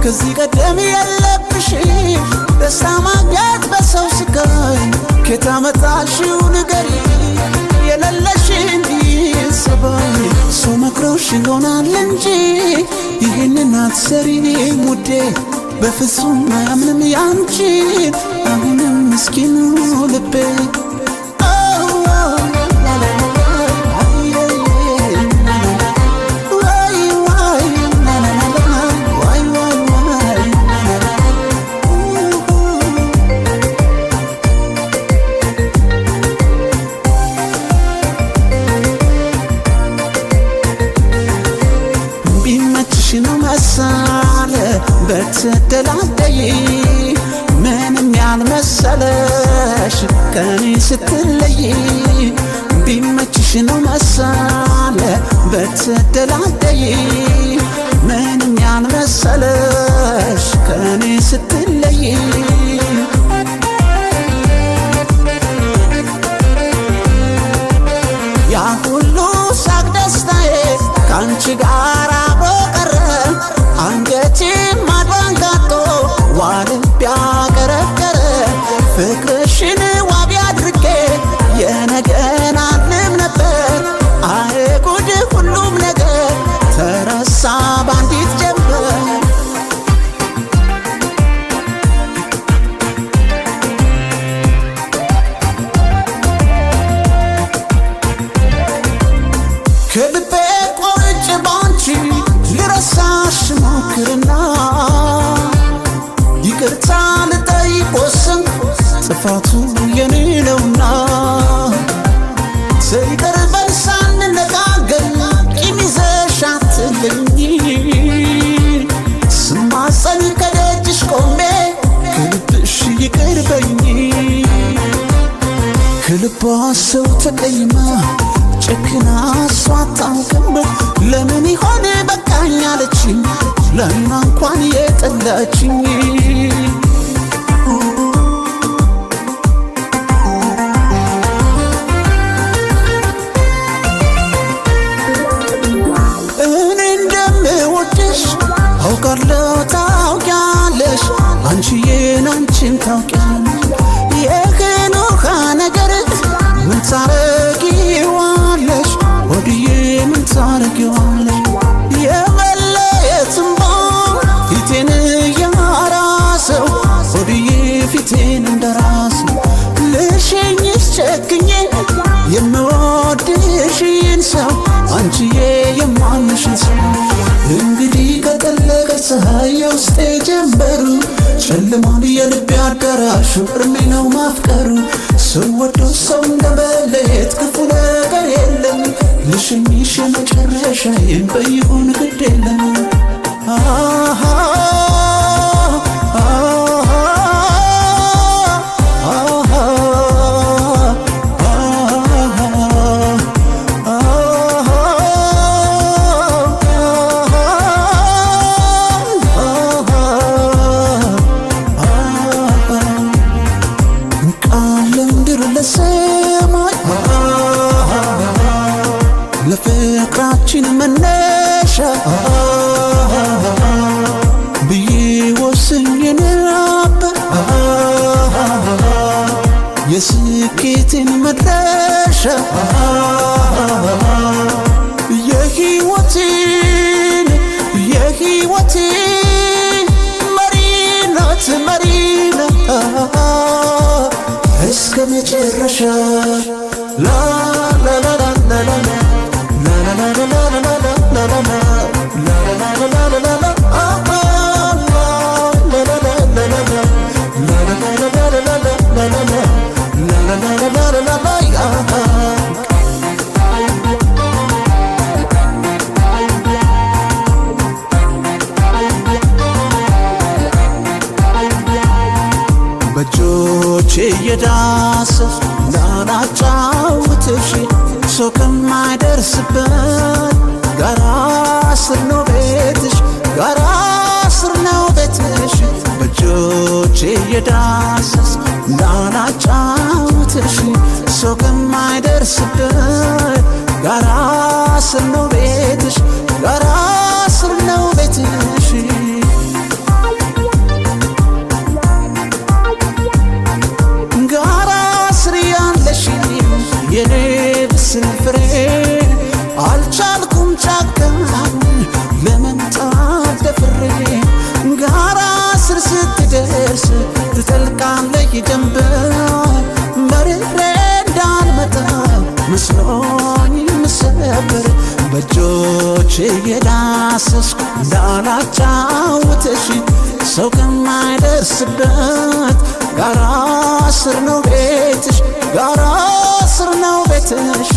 ከዚህ ቀደም የለብሽ ደስታ ማግኘት በሰው ስቃይ ከታመጣሽው ንገሪ የሌለሽ እንዲሰባይ ሰው መክሮሽ ይሆናል እንጂ ይህንን አትሰሪም ውዴ በፍጹም አያምንም ያንቺን አሁንም ምስኪኑ ልቤ በተደላደይ ምንም ያልመሰለሽ ከኔ ስትለይ ቢመችሽ ነው መሳለ በተደላደይ ምንም ያልመሰለሽ ከኔ ስትለይ ያ ሁሉ ሳቅ ደስታዬ ካንቺ ጋር አብሮ ቀረ አንገቴ ማድዋንጋጦ ዋልብ ያቀረቀረ ፍቅርሽን ዋቢ አድርጌ የነገን አልም ነበር አይ ጉድ ሁሉም ነገር ተረሳ ባንዲት ጀንበር ከልቤ ቆርጬ ባንቺ ልረሳሽ ሞክርና ይቅርታ ልጠይቅ ወሰንኩ ጥፋቱ የኔ ነውና ይቅር በል ሳንነጋገር ቂም ይዘሽ አትለኝ ስማጸን ከደጅሽ ቆሜ ከልብሽ ይቅር በይኝ ከልቧ ሰው ተቀይማ ጨክና እሷ አታውቅም ለምን ይሆን በቃኝ አለችኝ ለእና እንኳን የጠላችኝ እኔ እንደምወድሽ አውቃለሁ ታውቂያለሽ አንቺዬን አንቺን ታውቂያለሽ የቀን ውሃ ነገር ምን ታረጊዋለሽ ወድዬ ምን ታረጊዋለሽ የመለየት እንባ ፊቴን እያራሰው ወድዬ ፊቴን እንደራሰው ልሸኝሽ ጨክኜ የምወድሽን ሰው አንቺዬ የማምንሽን ሰው እንግዲህ ከጠለቀ ፀሐይ የውስጤ ጀንበሩ ጨልሟል የልቤ አዳራሹ እርሜ ነው ማፍቀሩ ሰው ወዶ ሰው እንደመለየት ክፉ ነገር የለም ልሸኝሽ የመጨረሻዬን በይሁን ግድ የለም ለፍቅራችን መነሻ ብዬ ወስኜ ነበር የስኬትን መድረሻ የህይወቴን መሪናት እስከ መጨረሻ ላ ላ ላ ላ ላ በእጆቼ የዳሰስ ላላጫውትሽ ሰው ከማይደርስበት ጋራ ስር ነው ቤትሽ ጋራ ስር ነው ቤትሽ በእጆቼ የዳሰስ ላላጫውትሽ ሰው ከማይደርስበት ጋራ ስር ነው ቤትሽ ጋራ ስር ነው ቤትሽ እየዳሰስኩ እንዳላጫውትሽ ሰው ከማይደርስበት ጋራ ስር ነው ቤትሽ ጋራ ስር ነው ቤትሽ